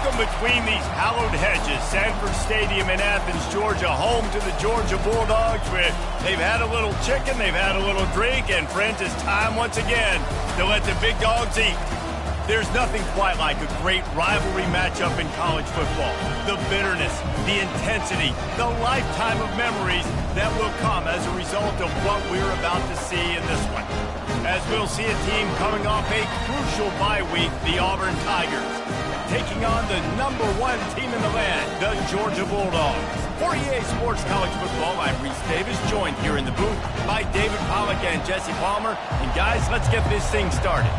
Welcome between these hallowed hedges. Sanford Stadium in Athens, Georgia, home to the Georgia Bulldogs. They've had a little chicken, they've had a little drink, and friends, it's time once again to let the big dogs eat. There's nothing quite like a great rivalry matchup in college football. The bitterness, the intensity, the lifetime of memories that will come as a result of what we're about to see in this one. As we'll see a team coming off a crucial bye week, the Auburn Tigers, taking on the #1 team in the land, the Georgia Bulldogs. For EA Sports College Football, I'm Reese Davis, joined here in the booth by David Pollack and Jesse Palmer. And guys, let's get this thing started.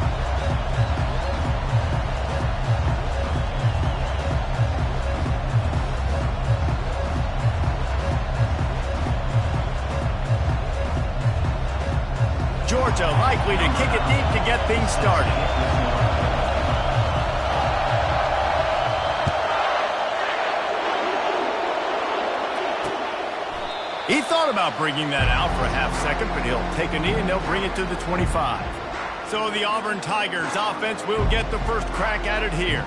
Georgia likely to kick it deep to get things started. He thought about bringing that out for a half second, but he'll take a knee and they'll bring it to the 25. So the Auburn Tigers offense will get the first crack at it here.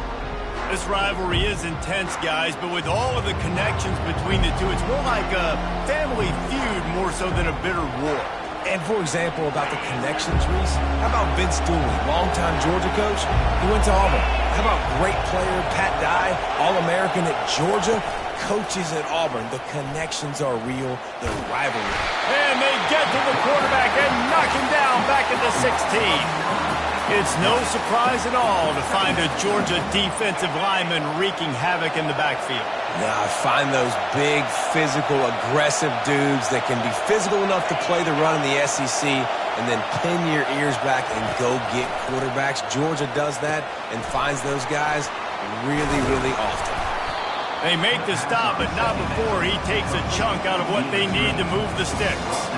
This rivalry is intense, guys, but with all of the connections between the two, it's more like a family feud more so than a bitter war. And for example, about the connections, Reese, how about Vince Dooley, longtime Georgia coach? He went to Auburn. How about great player Pat Dye, All-American at Georgia? Coaches at Auburn, the connections are real, the rivalry. And they get to the quarterback and knock him down back at the 16. It's no surprise at all to find a Georgia defensive lineman wreaking havoc in the backfield. Now, I find those big, physical, aggressive dudes that can be physical enough to play the run in the SEC and then pin your ears back and go get quarterbacks. Georgia does that and finds those guys really, really often. They make the stop, but not before he takes a chunk out of what they need to move the sticks.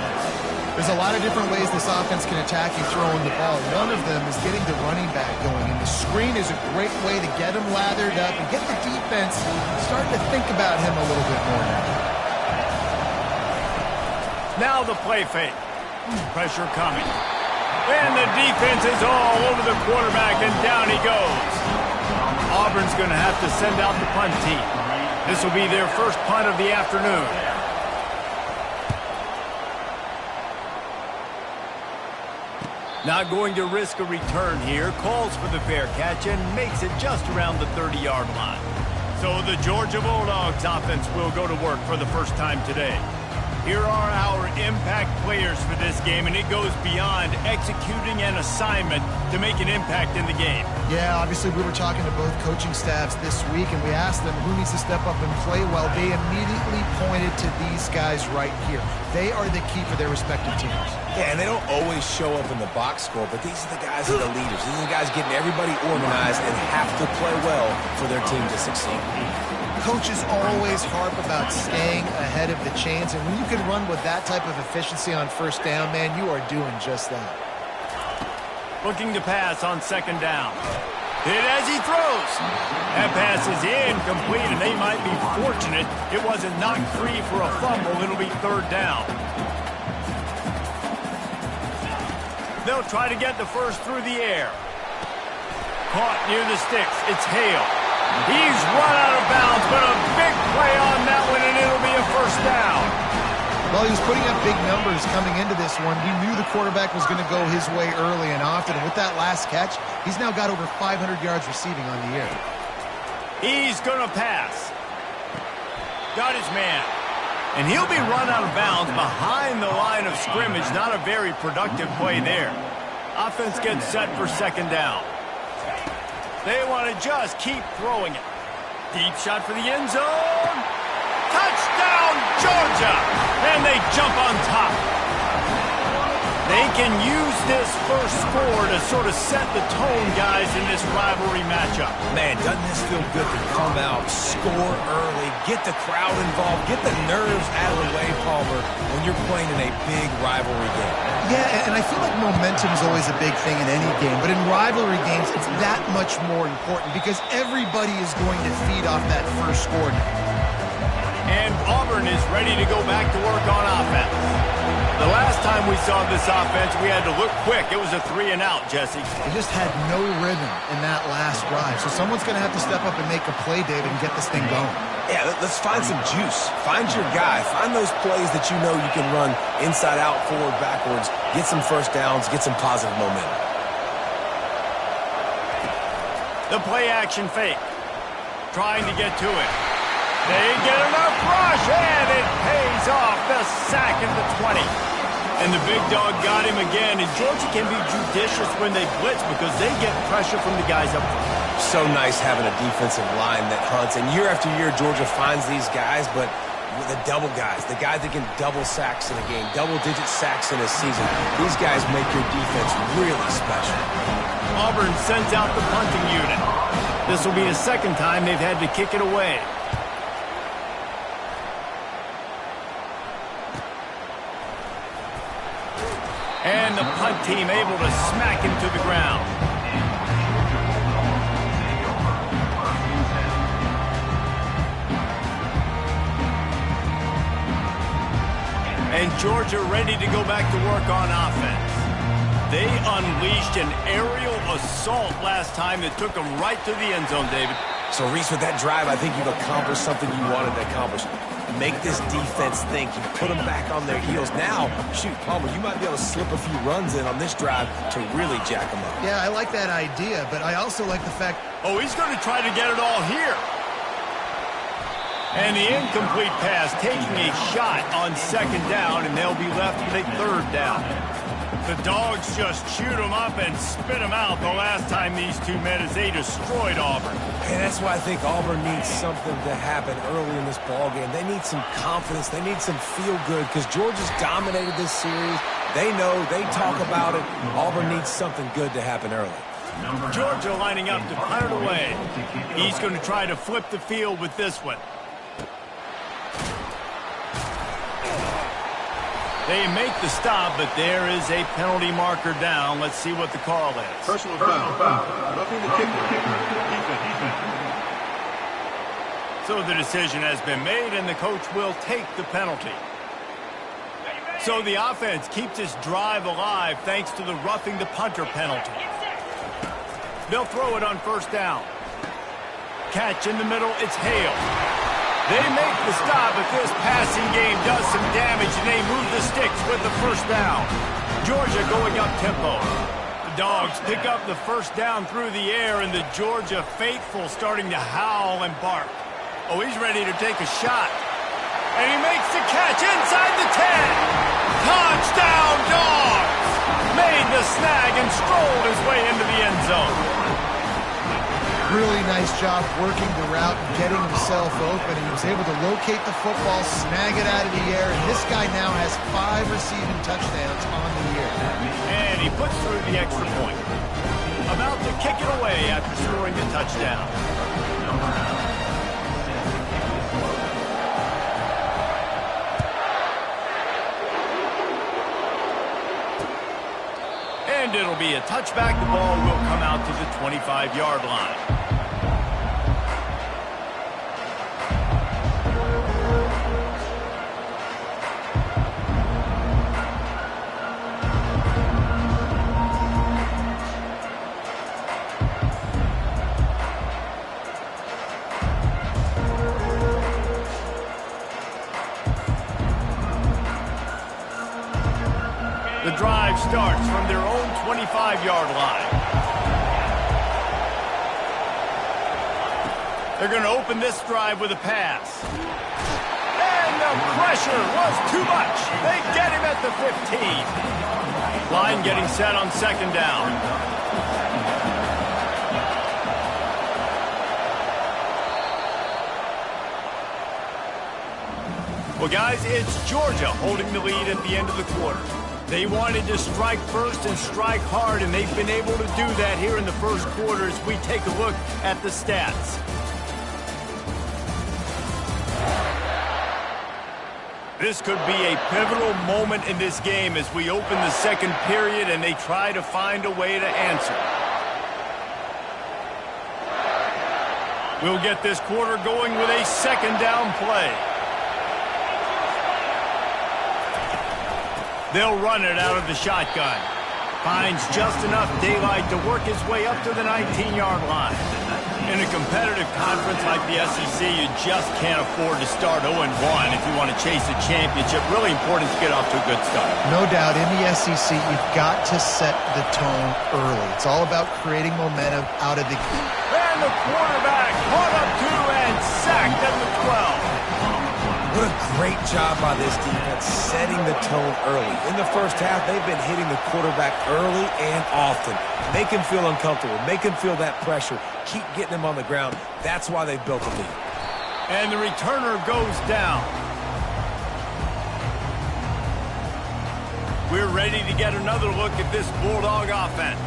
There's a lot of different ways this offense can attack you throwing the ball. One of them is getting the running back going, and the screen is a great way to get him lathered up and get the defense starting to think about him a little bit more now. Now the play fake. Pressure coming. And the defense is all over the quarterback, and down he goes. Auburn's going to have to send out the punt team. This will be their first punt of the afternoon. Not going to risk a return here. Calls for the fair catch and makes it just around the 30-yard line. So the Georgia Bulldogs offense will go to work for the first time today. Here are our impact players for this game, and it goes beyond executing an assignment to make an impact in the game. Yeah, obviously we were talking to both coaching staffs this week, and we asked them who needs to step up and play well. They immediately pointed to these guys right here. They are the key for their respective teams. Yeah, and they don't always show up in the box score, but these are the guys that are the leaders. These are the guys getting everybody organized and have to play well for their team to succeed. Coaches always harp about staying ahead of the chains, and when you can run with that type of efficiency on first down, man, you are doing just that. Looking to pass on second down. Hit as he throws. That pass is incomplete, and they might be fortunate it wasn't knocked free for a fumble. It'll be third down. They'll try to get the first through the air. Caught near the sticks. It's Hale. He's run out of bounds, but a big play on that one, and it'll be a first down. Well, he was putting up big numbers coming into this one. He knew the quarterback was going to go his way early and often. And with that last catch, he's now got over 500 yards receiving on the year. He's going to pass. Got his man. And he'll be run out of bounds behind the line of scrimmage. Not a very productive play there. Offense gets set for second down. They want to just keep throwing it. Deep shot for the end zone. Touchdown, Georgia! And they jump on top. They can use this first score to sort of set the tone, guys, in this rivalry matchup. Man, doesn't this feel good to come out, score early, get the crowd involved, get the nerves out of the way, Palmer, when you're playing in a big rivalry game? Yeah, and I feel like momentum is always a big thing in any game, but in rivalry games, it's that much more important because everybody is going to feed off that first score. And Auburn is ready to go back to work on offense. The The last time we saw this offense, we had to look quick. It was a 3-and-out, Jesse. They just had no rhythm in that last drive. So someone's going to have to step up and make a play, David, and get this thing going. Yeah, let's find some juice. Find your guy. Find those plays that you know you can run inside out, forward, backwards. Get some first downs. Get some positive momentum. The play action fake. Trying to get to it. They get enough rush, and it pays off. The sack at the 20. And the big dog got him again. And Georgia can be judicious when they blitz because they get pressure from the guys up front. So nice having a defensive line that hunts. And year after year, Georgia finds these guys, but the double guys, the guy that can double sacks in a game, double-digit sacks in a season, these guys make your defense really special. Auburn sends out the punting unit. This will be the second time they've had to kick it away. And the punt team able to smack him to the ground. And Georgia ready to go back to work on offense. They unleashed an aerial assault last time that took them right to the end zone, David. So, Reese, with that drive, I think you've accomplished something you wanted to accomplish. Make this defense think. You put them back on their heels. Now, shoot, Palmer, you might be able to slip a few runs in on this drive to really jack them up. Yeah, I like that idea, but I also like the fact... Oh, he's going to try to get it all here. And the incomplete pass taking a shot on second down, and they'll be left with a third down. The Dogs just shoot them up and spit them out the last time these two met as they destroyed Auburn. And that's why I think Auburn needs something to happen early in this ballgame. They need some confidence. They need some feel-good because Georgia's dominated this series. They know. They talk about it. Auburn needs something good to happen early. Georgia lining up to punt it away. He's going to try to flip the field with this one. They make the stop, but there is a penalty marker down. Let's see what the call is. Personal foul. Roughing the kicker. So the decision has been made, and the coach will take the penalty. So the offense keeps this drive alive thanks to the roughing the punter penalty. They'll throw it on first down. Catch in the middle, it's Hale. They make the stop, but this passing game does some damage, and they move the sticks with the first down. Georgia going up tempo. The Dogs pick up the first down through the air, and the Georgia faithful starting to howl and bark. Oh, he's ready to take a shot. And he makes the catch inside the 10. Touchdown, Dogs! Made the snag and strolled his way into the end zone. Really nice job working the route and getting himself open. He was able to locate the football, snag it out of the air, and this guy now has 5 receiving touchdowns on the year. And he puts through the extra point. About to kick it away after scoring the touchdown. And it'll be a touchback. The ball will come out to the 25-yard line. The drive starts from their own 25-yard line. They're going to open this drive with a pass. And the pressure was too much. They get him at the 15. Line getting set on second down. Well, guys, it's Georgia holding the lead at the end of the quarter. They wanted to strike first and strike hard, and they've been able to do that here in the first quarter as we take a look at the stats. This could be a pivotal moment in this game as we open the second period and they try to find a way to answer. We'll get this quarter going with a second down play. They'll run it out of the shotgun. Finds just enough daylight to work his way up to the 19-yard line. In a competitive conference like the SEC, you just can't afford to start 0-1 if you want to chase a championship. Really important to get off to a good start. No doubt, in the SEC, you've got to set the tone early. It's all about creating momentum out of the gate. And the quarterback caught up to and sacked at the 12. What a great job by this defense setting the tone early. In the first half, they've been hitting the quarterback early and often. Make him feel uncomfortable. Make him feel that pressure. Keep getting him on the ground. That's why they've built a lead. And the returner goes down. We're ready to get another look at this Bulldog offense.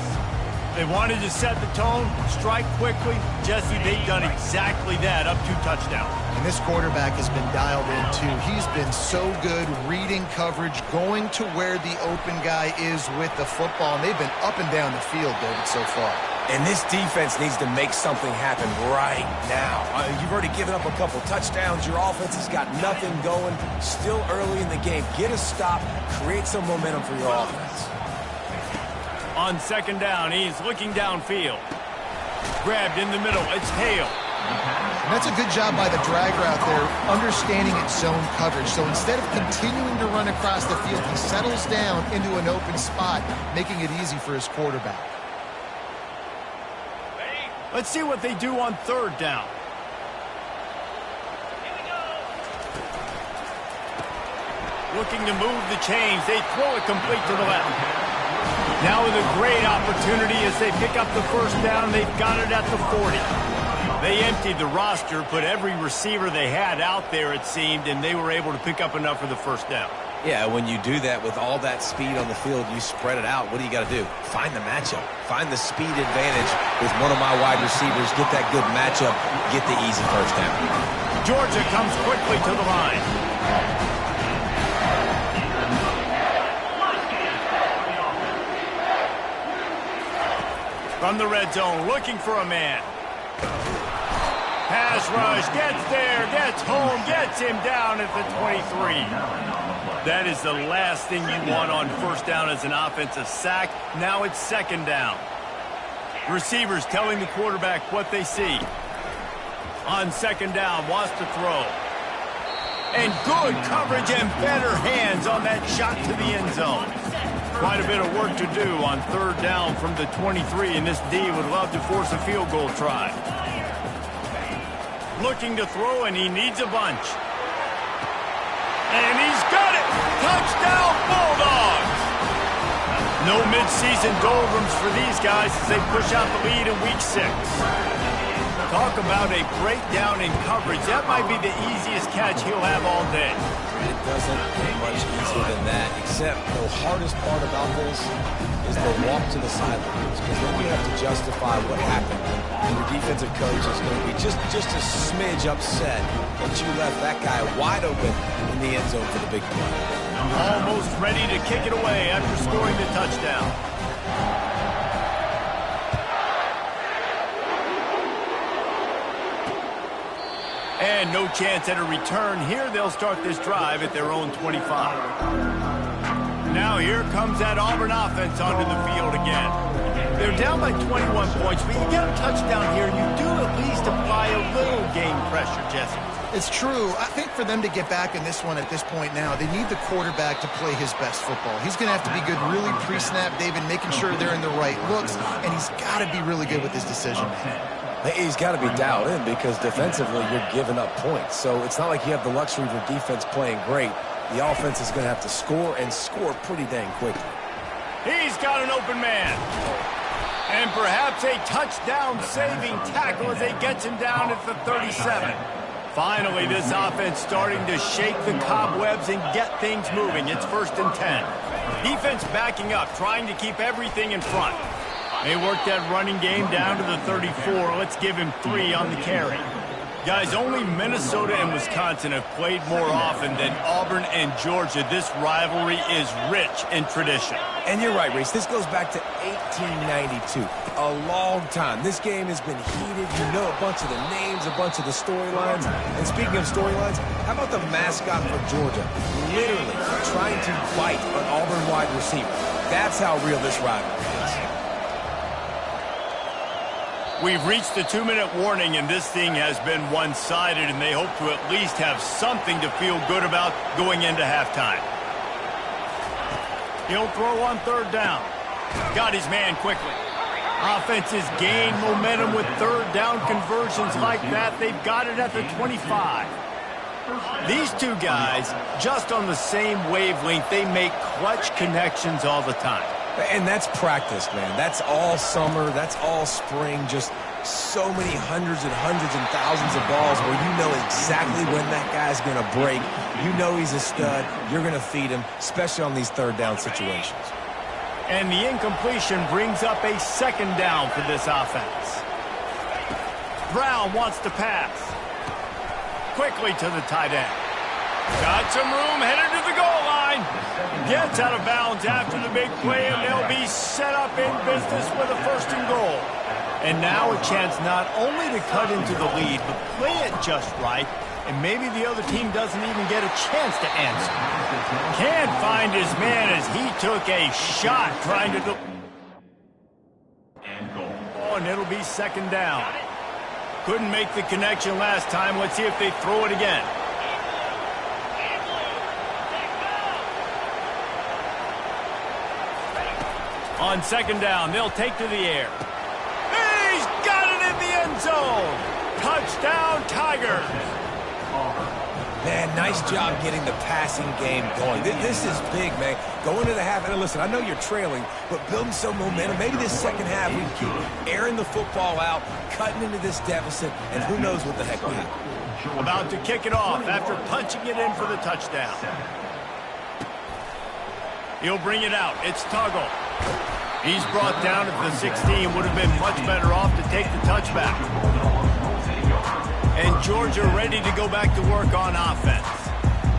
They wanted to set the tone, strike quickly. Jesse, they've done exactly that, up 2 touchdowns. And this quarterback has been dialed in, too. He's been so good reading coverage, going to where the open guy is with the football. And they've been up and down the field, David, so far. And this defense needs to make something happen right now. You've already given up a couple touchdowns. Your offense has got nothing going. Still early in the game. Get a stop. Create some momentum for your offense. On second down, he's looking downfield. Grabbed in the middle. It's Hale. And that's a good job by the drag route there, understanding its zone coverage. So instead of continuing to run across the field, he settles down into an open spot, making it easy for his quarterback. Let's see what they do on third down. Looking to move the chains. They throw it complete to the left. Now with a great opportunity as they pick up the first down. They've got it at the 40. They emptied the roster, put every receiver they had out there, it seemed, and they were able to pick up enough for the first down. Yeah, when you do that with all that speed on the field, you spread it out. What do you got to do? Find the matchup. Find the speed advantage with one of my wide receivers. Get that good matchup. Get the easy first down. Georgia comes quickly to the line. From the red zone, looking for a man. Pass rush, gets there, gets home, gets him down at the 23. That is the last thing you want on first down as an offensive sack. Now it's second down. Receivers telling the quarterback what they see. On second down, wants to throw. And good coverage and better hands on that shot to the end zone. Quite a bit of work to do on third down from the 23, and this D would love to force a field goal try. Looking to throw, and he needs a bunch. And he's got it! Touchdown, Bulldogs! No midseason doldrums for these guys as they push out the lead in Week 6. Talk about a breakdown in coverage. That might be the easiest catch he'll have all day. It doesn't get much easier than that, except the hardest part about this is the walk to the sidelines, because then you have to justify what happened. And your defensive coach is going to be just a smidge upset that you left that guy wide open in the end zone for the big play. Almost ready to kick it away after scoring the touchdown. And no chance at a return. Here they'll start this drive at their own 25. Now here comes that Auburn offense onto the field again. They're down by 21 points, but you get a touchdown here, you do at least apply a little game pressure, Jesse. It's true. I think for them to get back in this one at this point now, they need the quarterback to play his best football. He's going to have to be good really pre-snap, David, making sure they're in the right looks, and he's got to be really good with his decision-making. He's got to be dialed in because defensively you're giving up points. So it's not like you have the luxury of your defense playing great. The offense is going to have to score and score pretty dang quickly. He's got an open man. And perhaps a touchdown-saving tackle as he gets him down at the 37. Finally, this offense starting to shake the cobwebs and get things moving. It's 1st and 10. Defense backing up, trying to keep everything in front. They work that running game down to the 34. Let's give him 3 on the carry. Guys, only Minnesota and Wisconsin have played more often than Auburn and Georgia. This rivalry is rich in tradition. And you're right, Reese. This goes back to 1892. A long time. This game has been heated. You know a bunch of the names, a bunch of the storylines. And speaking of storylines, how about the mascot for Georgia? Literally trying to fight an Auburn wide receiver. That's how real this rivalry is. We've reached the 2-minute warning, and this thing has been one-sided, and they hope to at least have something to feel good about going into halftime. He'll throw on third down. Got his man quickly. Offenses gain momentum with third down conversions like that. They've got it at the 25. These two guys, just on the same wavelength, they make clutch connections all the time. And that's practice, man. That's all summer. That's all spring. Just so many hundreds and thousands of balls where you know exactly when that guy's going to break. You know he's a stud. You're going to feed him, especially on these third down situations. And the incompletion brings up a second down for this offense. Brown wants to pass. Quickly to the tight end. Got some room, headed to the goal line. Gets out of bounds after the big play, and they'll be set up in business with a first and goal. And now a chance not only to cut into the lead, but play it just right, and maybe the other team doesn't even get a chance to answer. Can't find his man as he took a shot trying to... Oh, and it'll be second down. Couldn't make the connection last time. Let's see if they throw it again. On second down, they'll take to the air. He's got it in the end zone. Touchdown, Tigers. Man, nice job getting the passing game going. This is big, man. Going to the half, and listen, I know you're trailing, but building some momentum. Maybe this second half we keep airing the football out, cutting into this deficit, and who knows what the heck will happen. About to kick it off after punching it in for the touchdown. He'll bring it out. It's Tuggle. He's brought down at the 16. Would have been much better off to take the touchback. And Georgia ready to go back to work on offense.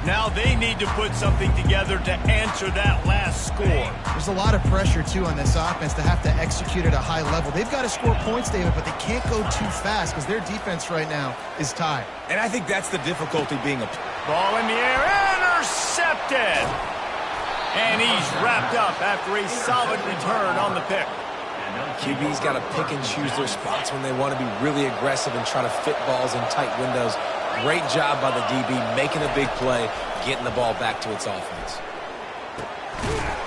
Now they need to put something together to answer that last score. There's a lot of pressure, too, on this offense to have to execute at a high level. They've got to score points, David, but they can't go too fast because their defense right now is tied. And I think that's the difficulty being a... Ball in the air, intercepted! And he's wrapped up after a solid return on the pick. QB's got to pick and choose their spots when they want to be really aggressive and try to fit balls in tight windows. Great job by the DB making a big play, getting the ball back to its offense.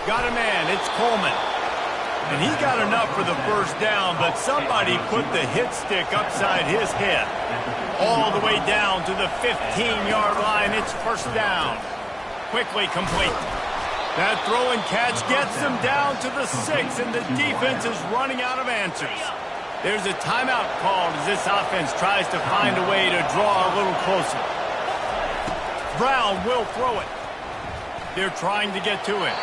Got a man, it's Coleman. And he got enough for the first down, but somebody put the hit stick upside his head. All the way down to the 15-yard line, it's first down. Quickly complete. That throw and catch gets them down to the 6, and the defense is running out of answers. There's a timeout called as this offense tries to find a way to draw a little closer. Brown will throw it. They're trying to get to him.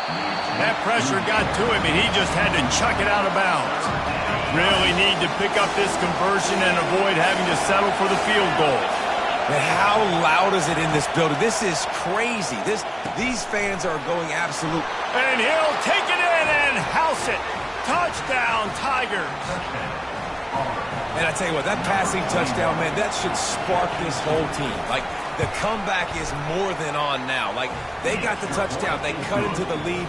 That pressure got to him, and he just had to chuck it out of bounds. Really need to pick up this conversion and avoid having to settle for the field goal. But how loud is it in this building? This is crazy. These fans are going absolute. And he'll take it in and house it. Touchdown, Tigers. And I tell you what, that passing touchdown, man, that should spark this whole team. Like, the comeback is more than on now. Like, they got the touchdown. They cut into the lead.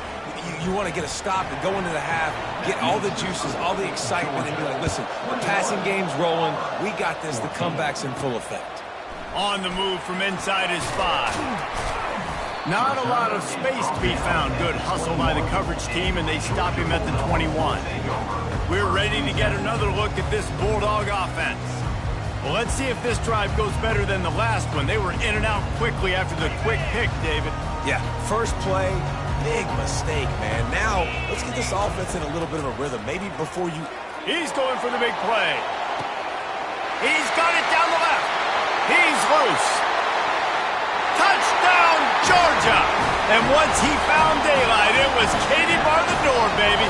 You want to get a stop and go into the half, get all the juices, all the excitement, and be like, listen, the passing game's rolling. We got this. The comeback's in full effect. On the move from inside his 5. Not a lot of space to be found. Good hustle by the coverage team, and they stop him at the 21. We're ready to get another look at this Bulldog offense. Well, let's see if this drive goes better than the last one. They were in and out quickly after the quick pick, David. Yeah, first play, big mistake, man. Now, let's get this offense in a little bit of a rhythm. Maybe before you... He's going for the big play. He's got it down the left. He's loose. Touchdown, Georgia. And once he found daylight, it was Katie bar the door, baby.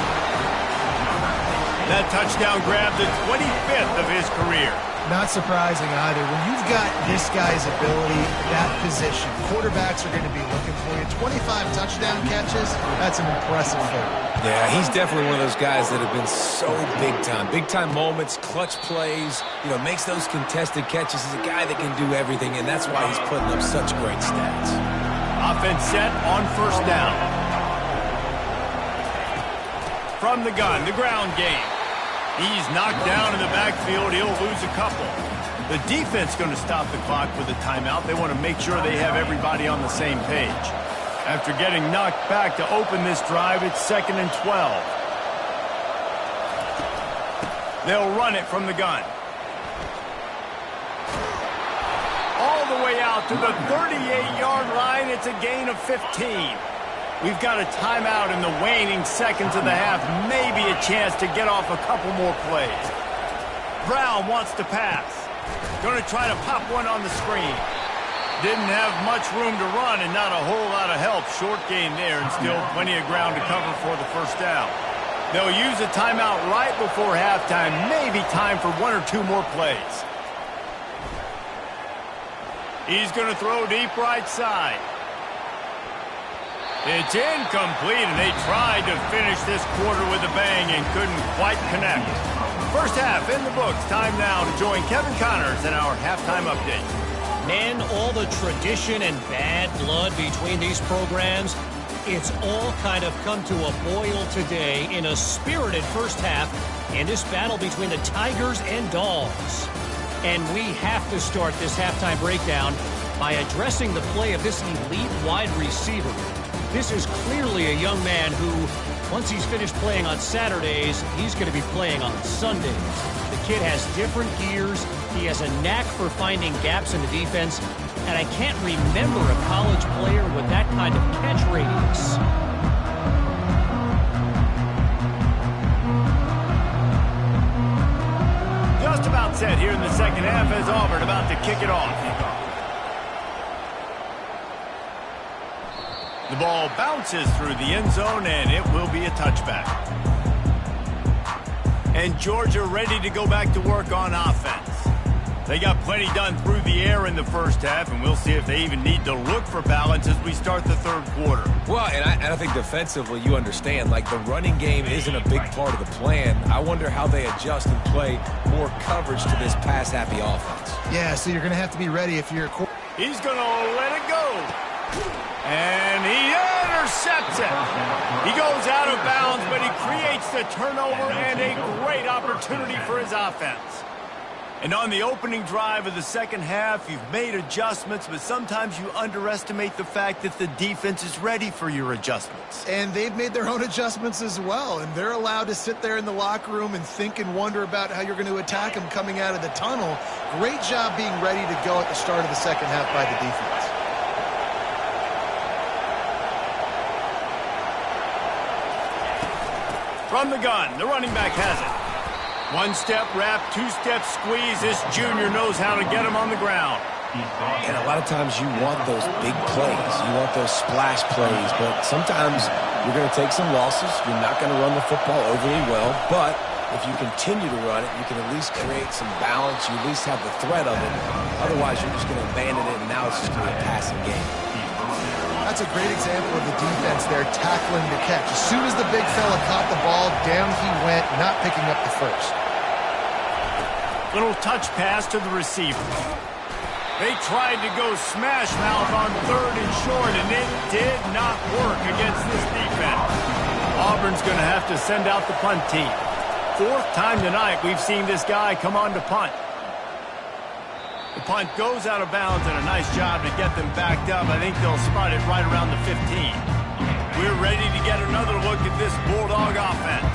That touchdown grabbed the 25th of his career. Not surprising either. When you've got this guy's ability, that position, quarterbacks are going to be looking for you. 25 touchdown catches, that's an impressive feat. Yeah, he's definitely one of those guys that have been so big time. Big time moments, clutch plays, makes those contested catches. He's a guy that can do everything, and that's why he's putting up such great stats. Offense set on first down. From the gun, the ground game. He's knocked down in the backfield. He'll lose a couple. The defense going to stop the clock with a timeout. They want to make sure they have everybody on the same page. After getting knocked back to open this drive, it's 2nd and 12. They'll run it from the gun. All the way out to the 38-yard line. It's a gain of 15. We've got a timeout in the waning seconds of the half. Maybe a chance to get off a couple more plays. Brown wants to pass. Going to try to pop one on the screen. Didn't have much room to run and not a whole lot of help. Short gain there and still plenty of ground to cover for the first down. They'll use a timeout right before halftime. Maybe time for 1 or 2 more plays. He's going to throw deep right side. It's incomplete, and they tried to finish this quarter with a bang and couldn't quite connect. First half in the books. Time now to join Kevin Connors in our halftime update. Man, all the tradition and bad blood between these programs, it's all kind of come to a boil today in a spirited first half in this battle between the Tigers and Dogs. And we have to start this halftime breakdown by addressing the play of this elite wide receiver. This is clearly a young man who, once he's finished playing on Saturdays, he's going to be playing on Sundays. The kid has different gears. He has a knack for finding gaps in the defense. And I can't remember a college player with that kind of catch radius. Just about set here in the second half as Auburn about to kick it off. The ball bounces through the end zone, and it will be a touchback. And Georgia ready to go back to work on offense. They got plenty done through the air in the first half, and we'll see if they even need to look for balance as we start the third quarter. Well, and I think defensively, you understand, the running game isn't a big part of the plan. I wonder how they adjust and play more coverage to this pass-happy offense. Yeah, so you're going to have to be ready if you're a He's going to let it go. And he intercepts it. He goes out of bounds, but he creates the turnover and a great opportunity for his offense. And on the opening drive of the second half, you've made adjustments, but sometimes you underestimate the fact that the defense is ready for your adjustments. And they've made their own adjustments as well, and they're allowed to sit there in the locker room and think and wonder about how you're going to attack them coming out of the tunnel. Great job being ready to go at the start of the second half by the defense. From the gun, the running back has it. One-step wrap, two-step squeeze. This junior knows how to get him on the ground. And a lot of times you want those big plays. You want those splash plays. But sometimes you're going to take some losses. You're not going to run the football overly well. But if you continue to run it, you can at least create some balance. You at least have the threat of it. Otherwise, you're just going to abandon it, and now it's just going to be a passing game. That's a great example of the defense there tackling the catch. As soon as the big fella caught the ball, down he went, not picking up the first. Little touch pass to the receiver. They tried to go smash mouth on 3rd and short, and it did not work against this defense. Auburn's going to have to send out the punt team. 4th time tonight we've seen this guy come on to punt. The punt goes out of bounds, and a nice job to get them backed up. I think they'll spot it right around the 15. We're ready to get another look at this Bulldog offense.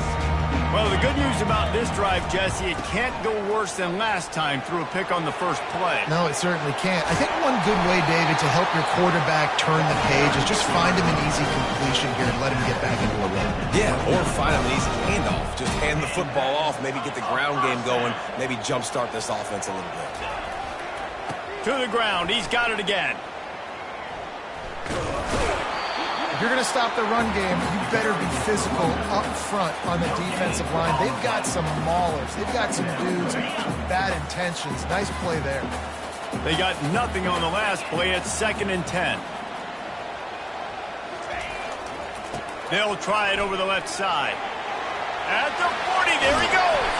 Well, the good news about this drive, Jesse, it can't go worse than last time through a pick on the first play. No, it certainly can't. I think one good way, David, to help your quarterback turn the page is just find him an easy completion here and let him get back into a run. Yeah, or find him an easy handoff. Just hand the football off, maybe get the ground game going, maybe jumpstart this offense a little bit. To the ground. He's got it again. If you're going to stop the run game, you better be physical up front on the defensive line. They've got some maulers. They've got some dudes with bad intentions. Nice play there. They got nothing on the last play. It's 2nd and 10. They'll try it over the left side. At the 40, there he goes.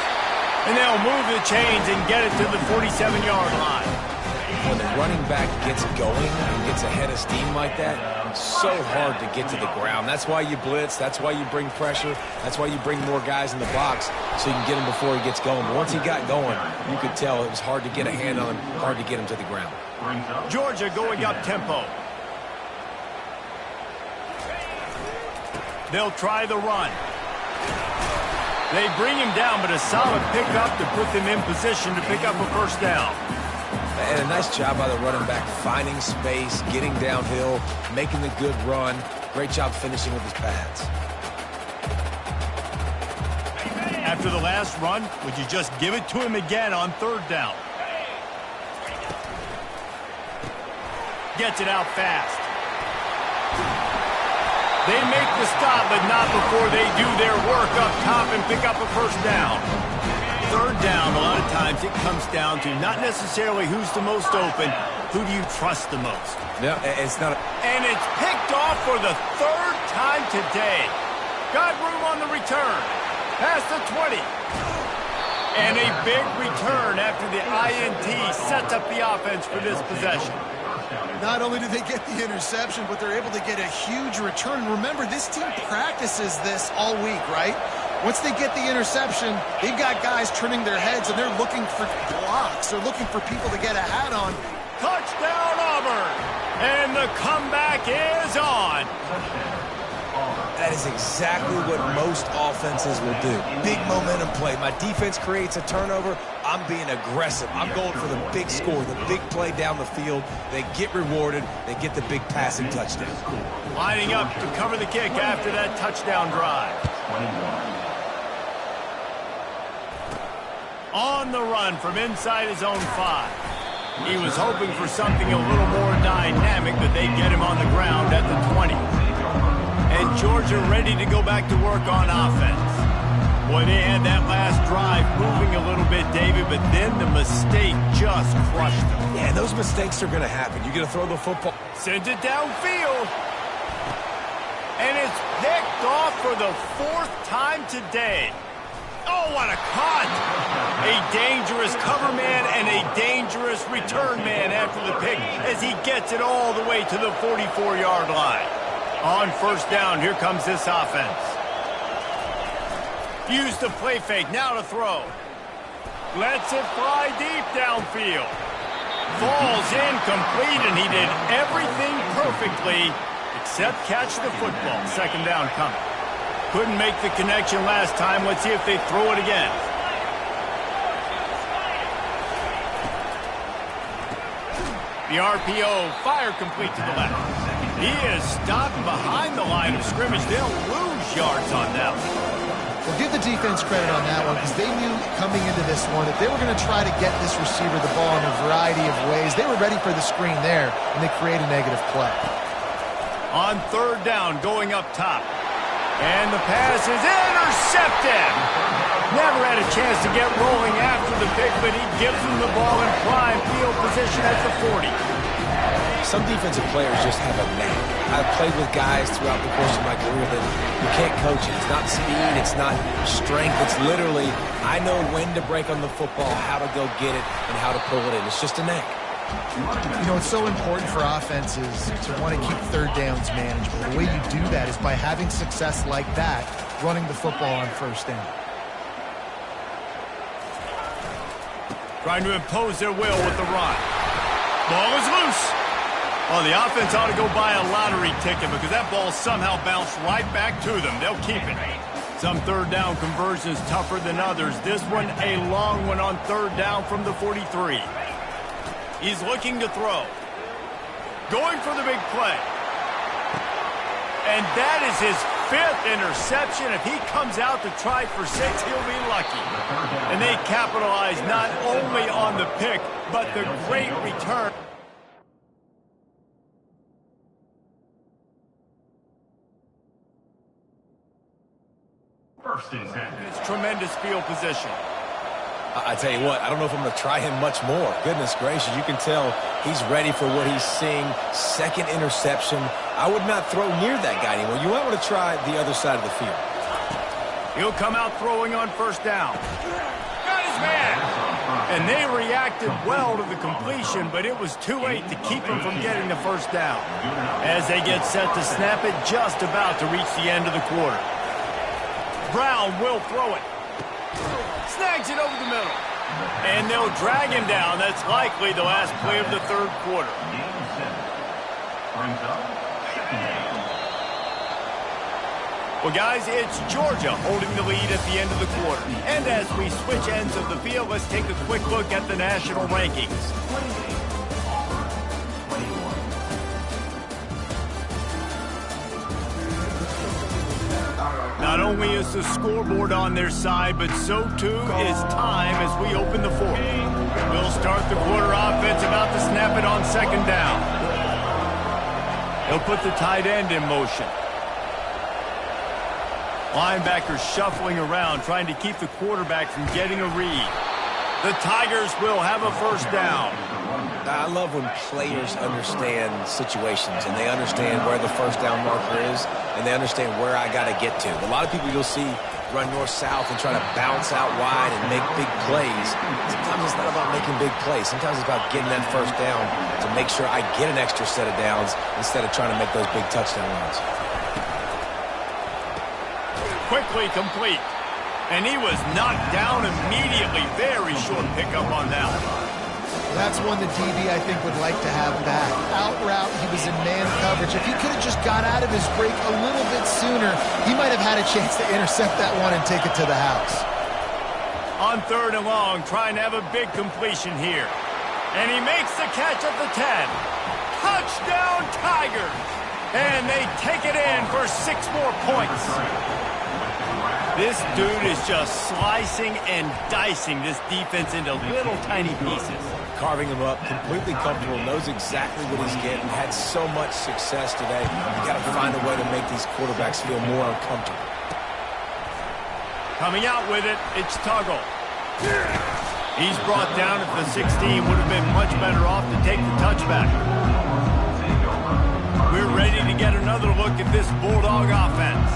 And they'll move the chains and get it to the 47-yard line. When the running back gets going and gets ahead of steam like that, it's so hard to get to the ground. That's why you blitz. That's why you bring pressure. That's why you bring more guys in the box so you can get him before he gets going. But once he got going, you could tell it was hard to get a hand on him, hard to get him to the ground. Georgia going up tempo. They'll try the run. They bring him down, but a solid pickup to put them in position to pick up a first down. And a nice job by the running back, finding space, getting downhill, making the good run. Great job finishing with his pads. After the last run, would you just give it to him again on 3rd down? Gets it out fast. They make the stop, but not before they do their work up top and pick up a first down. 3rd down, a lot of times it comes down to not necessarily who's the most open, who do you trust the most? No, it's not. And it's picked off for the 3rd time today. Got room on the return. Past the 20. And a big return after the INT sets up the offense for this possession. Not only do they get the interception, but they're able to get a huge return. Remember, this team practices this all week, right? Once they get the interception, they've got guys turning their heads, and they're looking for blocks. They're looking for people to get a hat on. Touchdown, Auburn! And the comeback is on. That is exactly what most offenses will do. Big momentum play. My defense creates a turnover. I'm being aggressive. I'm going for the big score, the big play down the field. They get rewarded. They get the big passing touchdown. Lining up to cover the kick after that touchdown drive. On the run from inside his own 5. He was hoping for something a little more dynamic, but they get him on the ground at the 20. And Georgia ready to go back to work on offense. Boy, they had that last drive moving a little bit, David, but then the mistake just crushed them. Yeah, those mistakes are going to happen. You're going to throw the football. Sends it downfield. And it's picked off for the 4th time today. Oh, what a cut! A dangerous cover man and a dangerous return man after the pick as he gets it all the way to the 44-yard line. On 1st down, here comes this offense. Use the play fake, now to throw. Lets it fly deep downfield. Falls incomplete, and he did everything perfectly except catch the football. 2nd down coming. Couldn't make the connection last time. Let's see if they throw it again. The RPO, fire complete to the left. He is stopped behind the line of scrimmage. They'll lose yards on that one. Well, give the defense credit on that one because they knew coming into this one that they were going to try to get this receiver the ball in a variety of ways. They were ready for the screen there, and they create a negative play. On 3rd down, going up top. And the pass is intercepted. Never had a chance to get rolling after the pick, but he gives them the ball in prime field position at the 40. Some defensive players just have a knack. I've played with guys throughout the course of my career that you can't coach it. It's not speed, it's not strength. It's literally, I know when to break on the football, how to go get it, and how to pull it in. It's just a knack. You know, it's so important for offenses to want to keep 3rd downs manageable. The way you do that is by having success like that, running the football on 1st down. Trying to impose their will with the run. Ball is loose. Well, the offense ought to go buy a lottery ticket because that ball somehow bounced right back to them. They'll keep it. Some 3rd down conversions tougher than others. This one a long one on 3rd down from the 43. He's looking to throw. Going for the big play. And that is his 5th interception. If he comes out to try for 6, he'll be lucky. And they capitalize not only on the pick, but the great return. First and 10. It's tremendous field position. I tell you what, I don't know if I'm going to try him much more. Goodness gracious, you can tell he's ready for what he's seeing. Second interception. I would not throw near that guy anymore. You might want to try the other side of the field. He'll come out throwing on first down. Got his man. And they reacted well to the completion, but it was too late to keep him from getting the first down. As they get set to snap it, just about to reach the end of the quarter. Brown will throw it. Snags it over the middle. And they'll drag him down. That's likely the last play of the third quarter. Well, guys, it's Georgia holding the lead at the end of the quarter. And as we switch ends of the field, let's take a quick look at the national rankings. Not only is the scoreboard on their side, but so too is time as we open the fourth. We'll start the quarter offense about to snap it on second down. He'll put the tight end in motion. Linebackers shuffling around, trying to keep the quarterback from getting a read. The Tigers will have a first down. I love when players understand situations and they understand where the first down marker is and they understand where I got to get to. A lot of people you'll see run north-south and try to bounce out wide and make big plays. Sometimes it's not about making big plays. Sometimes it's about getting that first down to make sure I get an extra set of downs instead of trying to make those big touchdown runs. Quickly complete. And he was knocked down immediately. Very short pickup on that one. That's one the DB, I think, would like to have back. Out route, he was in man coverage. If he could have just got out of his break a little bit sooner, he might have had a chance to intercept that one and take it to the house. On third and long, trying to have a big completion here. And he makes the catch at the 10. Touchdown, Tigers! And they take it in for 6 more points. This dude is just slicing and dicing this defense into little tiny pieces. Carving him up, completely comfortable, knows exactly what he's getting, had so much success today. You got to find a way to make these quarterbacks feel more uncomfortable. Coming out with it, it's Tuggle. He's brought down at the 16, would have been much better off to take the touchback. We're ready to get another look at this Bulldog offense.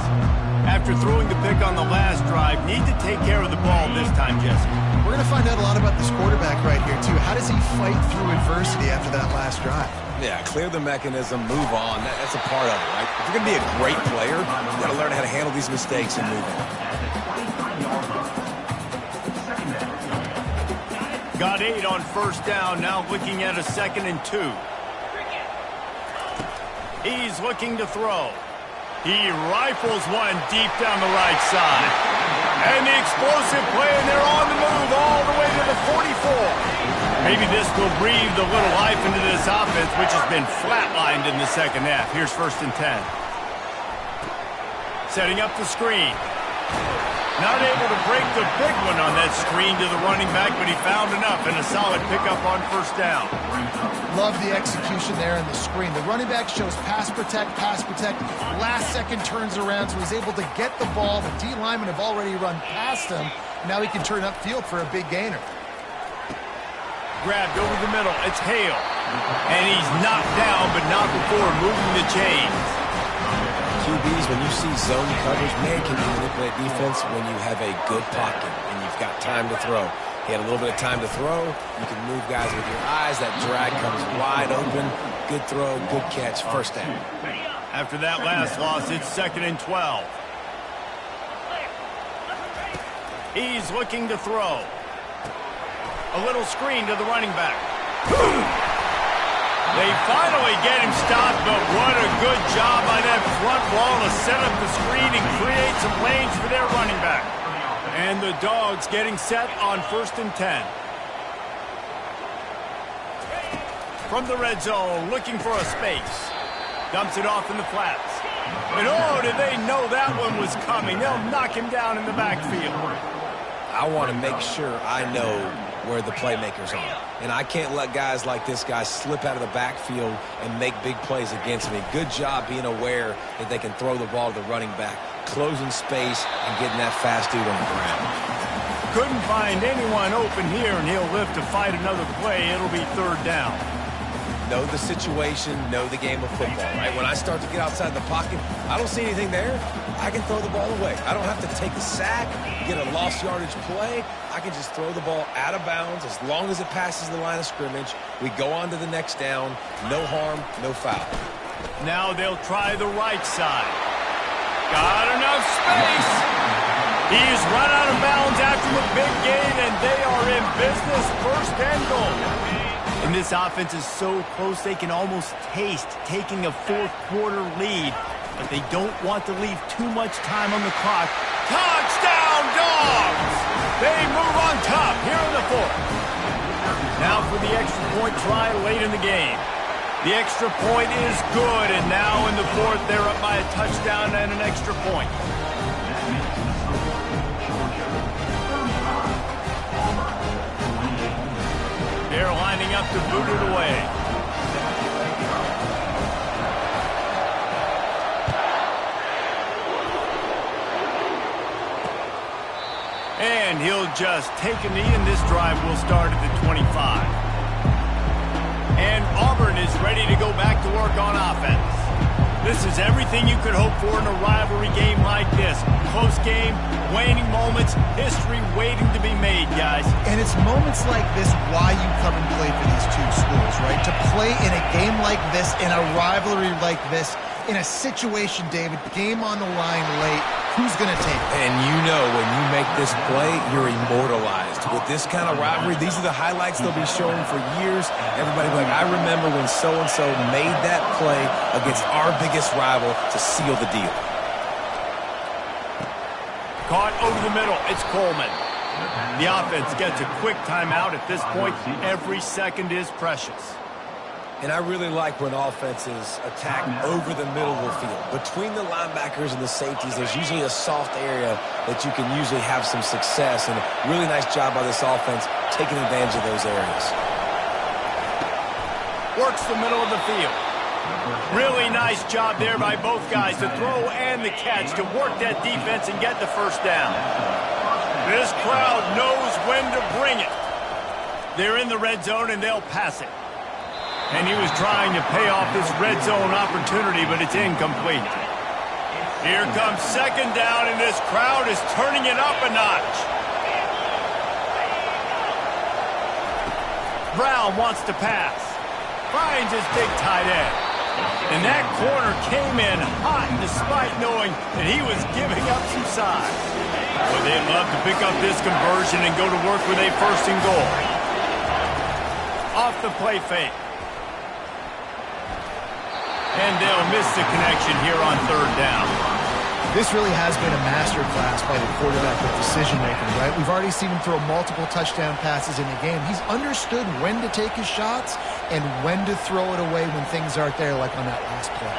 After throwing the pick on the last drive, need to take care of the ball this time, Jesse. We're going to find out a lot about this quarterback right here, too. How does he fight through adversity after that last drive? Yeah, clear the mechanism, move on. That's a part of it, right? If you're going to be a great player, you've got to learn how to handle these mistakes and move on. Got 8 on first down, now looking at a 2nd and 2. He's looking to throw. He rifles one deep down the right side. And the explosive play, and they're on the move all the way to the 44. Maybe this will breathe a little life into this offense, which has been flatlined in the second half. Here's 1st and 10. Setting up the screen. Not able to break the big one on that screen to the running back, but he found enough and a solid pickup on first down. Love the execution there in the screen. The running back shows pass protect. Last second turns around, so he's able to get the ball. The D linemen have already run past him. Now he can turn upfield for a big gainer. Grabbed over the middle. It's Hale. And he's knocked down, but not before moving the chains. QBs, when you see zone coverage, man, can you manipulate defense when you have a good pocket and you've got time to throw. He had a little bit of time to throw. You can move guys with your eyes. That drag comes wide open. Good throw, good catch, first down. After that last loss, it's 2nd and 12. He's looking to throw. A little screen to the running back. They finally get him stopped, but what a good job by that front wall to set up the screen and create some lanes for their running back. And the Dogs getting set on 1st and 10. From the red zone, looking for a space. Dumps it off in the flats. And oh, did they know that one was coming. They'll knock him down in the backfield. I want to make sure I know where the playmakers are. And I can't let guys like this guy slip out of the backfield and make big plays against me. Good job being aware that they can throw the ball to the running back, closing space and getting that fast dude on the ground. Couldn't find anyone open here, and he'll live to fight another play. It'll be third down. Know the situation, know the game of football, right? When I start to get outside the pocket, I don't see anything there. I can throw the ball away. I don't have to take a sack, get a lost yardage play. I can just throw the ball out of bounds as long as it passes the line of scrimmage. We go on to the next down. No harm, no foul. Now they'll try the right side. Got enough space. He's run out of bounds after the big gain, and they are in business, first and goal. And this offense is so close they can almost taste taking a fourth-quarter lead, but they don't want to leave too much time on the clock. Touchdown, Dogs! They move on top here in the fourth. Now for the extra point try late in the game. The extra point is good, and now in the fourth, they're up by a touchdown and an extra point. They're lining up to boot it away. And he'll just take a knee, and this drive will start at the 25. And Auburn is ready to go back to work on offense. This is everything you could hope for in a rivalry game like this. Close game, waning moments, history waiting to be made, guys. And it's moments like this why you come and play for these two schools, right? To play in a game like this, in a rivalry like this, in a situation, David, game on the line late, who's going to take it? And you know when you make this play, you're immortalized. With this kind of rivalry, these are the highlights they'll be showing for years. Everybody will be like, I remember when so-and-so made that play against our biggest rival to seal the deal. Caught over the middle. It's Coleman. The offense gets a quick timeout at this point. Every second is precious. And I really like when offenses attack over the middle of the field. Between the linebackers and the safeties, there's usually a soft area that you can usually have some success. And a really nice job by this offense taking advantage of those areas. Works the middle of the field. Really nice job there by both guys, the throw and the catch, to work that defense and get the first down. This crowd knows when to bring it. They're in the red zone, and they'll pass it. And he was trying to pay off this red zone opportunity, but it's incomplete. Here comes second down, and this crowd is turning it up a notch. Brown wants to pass. Finds his big tight end. And that corner came in hot despite knowing that he was giving up some size. Well, they'd love to pick up this conversion and go to work with a first and goal. Off the play fake. And they'll miss the connection here on third down. This really has been a master class by the quarterback with decision-making, right? We've already seen him throw multiple touchdown passes in the game. He's understood when to take his shots and when to throw it away when things aren't there, like on that last play.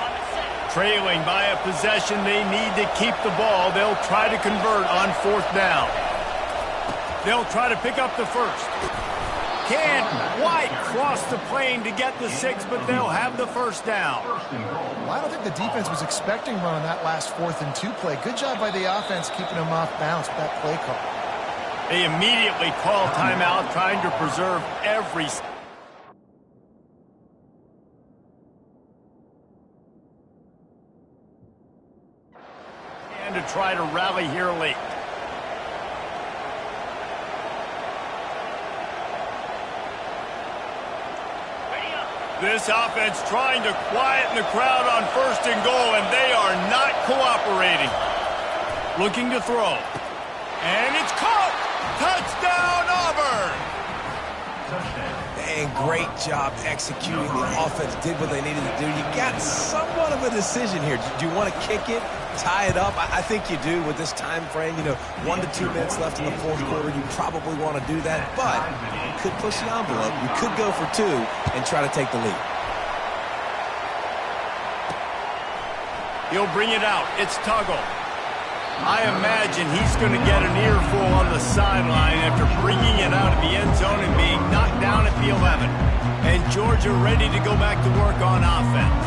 Trailing by a possession, they need to keep the ball. They'll try to convert on fourth down. They'll try to pick up the first. Can't quite cross the plane to get the 6, but they'll have the first down. Well, I don't think the defense was expecting run on that last 4th and 2 play. Good job by the offense keeping them off bounds with that play call. They immediately call timeout, trying to preserve every... and to try to rally here late. This offense trying to quieten the crowd on first and goal, and they are not cooperating. Looking to throw. And it's caught! Touchdown, Auburn! And great job executing. The offense did what they needed to do. You got somewhat of a decision here. Do you want to kick it, tie it up? I think you do with this time frame. 1 to 2 minutes left in the fourth quarter. You probably want to do that, but you could push the envelope. You could go for 2 and try to take the lead. He'll bring it out. It's Tuggle. I imagine he's going to get an earful on the sideline after bringing it out of the end zone and being knocked down at the 11. And Georgia ready to go back to work on offense.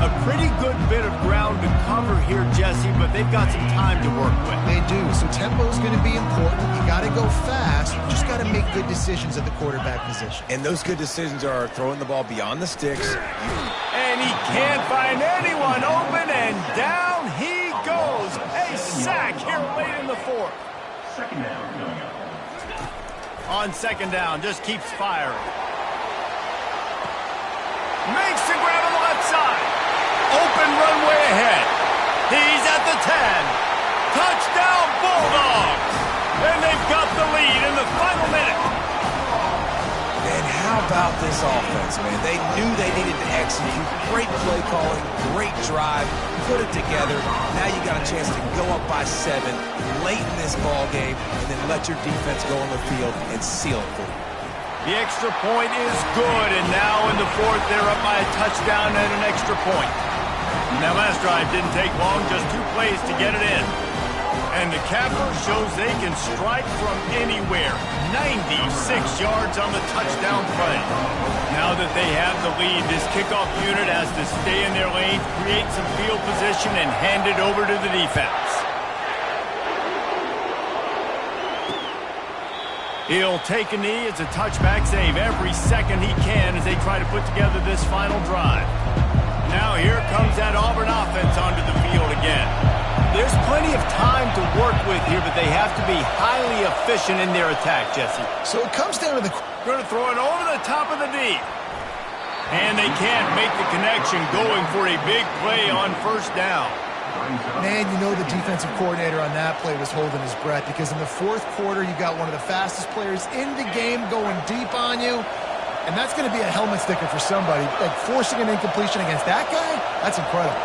A pretty good bit of ground to cover here, Jesse, but they've got some time to work with. They do, so tempo is going to be important. You got to go fast. You just got to make good decisions at the quarterback position. And those good decisions are throwing the ball beyond the sticks. And he can't find anyone open, and down he goes. A sack here late in the fourth. Second down coming up. On second down, just keeps firing. Makes the grab on the left side. Open runway ahead. He's at the 10. Touchdown Bulldogs. And they've got the lead in the final minute. And how about this offense, man? They knew they needed to execute. Great play calling, great drive, put it together. Now you got a chance to go up by 7 late in this ball game and then let your defense go on the field and seal it for you. The extra point is good, and now in the fourth, they're up by a touchdown and an extra point. That last drive didn't take long, just 2 plays to get it in. And the capper shows they can strike from anywhere. 96 yards on the touchdown play. Now that they have the lead, this kickoff unit has to stay in their lane, create some field position, and hand it over to the defense. He'll take a knee. It's a touchback save every second he can as they try to put together this final drive. Now here comes that Auburn offense onto the field again. There's plenty of time to work with here, but they have to be highly efficient in their attack, Jesse. So it comes down to the... Going to throw it over the top of the D. And they can't make the connection, going for a big play on first down. Man, you know the defensive coordinator on that play was holding his breath because in the fourth quarter, you got one of the fastest players in the game going deep on you, and that's going to be a helmet sticker for somebody. Like forcing an incompletion against that guy, that's incredible.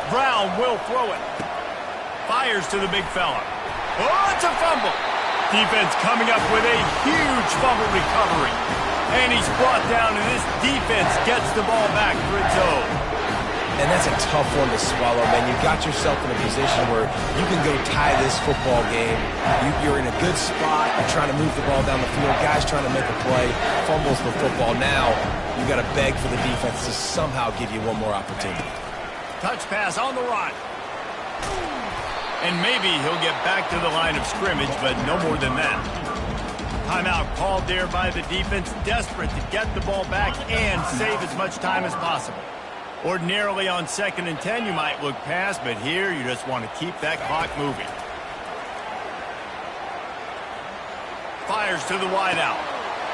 Brown will throw it. Fires to the big fella. Oh, it's a fumble. Defense coming up with a huge fumble recovery. And he's brought down, and this defense gets the ball back for its own. And that's a tough one to swallow, man. You got yourself in a position where you can go tie this football game. You're in a good spot. You're trying to move the ball down the field. Guys trying to make a play. Fumbles the football. Now you got to beg for the defense to somehow give you one more opportunity. Touch pass on the run. And maybe he'll get back to the line of scrimmage, but no more than that. Timeout called there by the defense, desperate to get the ball back and save as much time as possible. Ordinarily on 2nd and 10, you might look past, but here you just want to keep that clock moving. Fires to the wideout.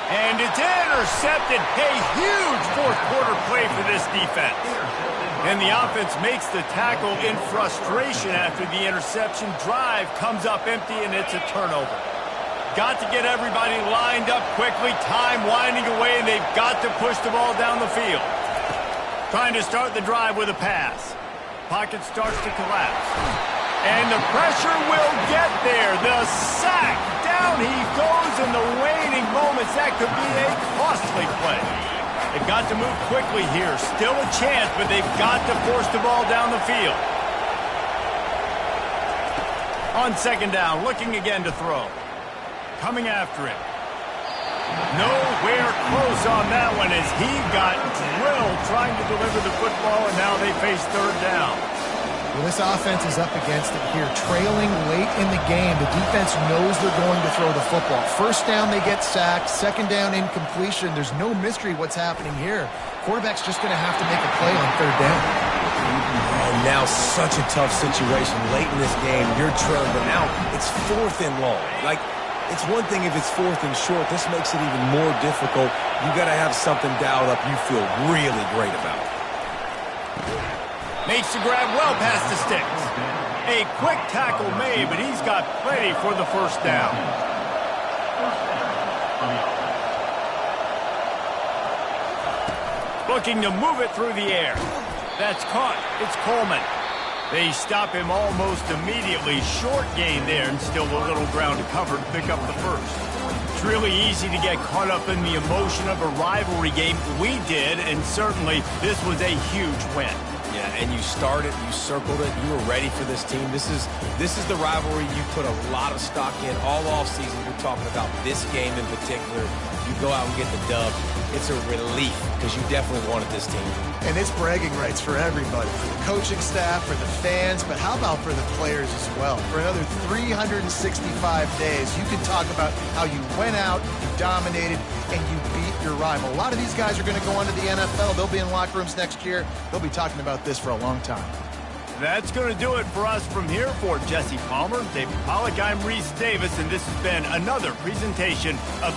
And it's intercepted. A huge fourth quarter play for this defense. And the offense makes the tackle in frustration after the interception. Drive comes up empty, and it's a turnover. Got to get everybody lined up quickly. Time winding away, and they've got to push the ball down the field. Trying to start the drive with a pass. Pocket starts to collapse. And the pressure will get there. The sack. Down he goes in the waning moments. That could be a costly play. They've got to move quickly here. Still a chance, but they've got to force the ball down the field. On 2nd down, looking again to throw. Coming after him. Nowhere close on that one as he got drilled trying to deliver the football, and now they face 3rd down. Well, this offense is up against it here. Trailing late in the game, the defense knows they're going to throw the football. 1st down, they get sacked. 2nd down, incompletion. There's no mystery what's happening here. Quarterback's just going to have to make a play on 3rd down. And now such a tough situation late in this game. You're trailing, but now it's 4th and long. Like, it's one thing if it's 4th and short. This makes it even more difficult. You got to have something dialed up you feel really great about. Makes the grab well past the sticks. A quick tackle made, but he's got plenty for the 1st down. Looking to move it through the air. That's caught. It's Coleman. They stop him almost immediately. Short gain there, and still a little ground to cover to pick up the 1st. It's really easy to get caught up in the emotion of a rivalry game. We did, and certainly this was a huge win. Yeah, and you started, you circled it, you were ready for this team. This is the rivalry you put a lot of stock in all offseason. You're talking about this game in particular. You go out and get the dub. It's a relief because you definitely wanted this team. And it's bragging rights for everybody, for the coaching staff, for the fans, but how about for the players as well? For another 365 days, you can talk about how you went out, you dominated, and you beat your rival. A lot of these guys are going to go on to the NFL. They'll be in locker rooms next year. They'll be talking about this for a long time. That's going to do it for us from here. For Jesse Palmer, David Pollack, I'm Reese Davis, and this has been another presentation of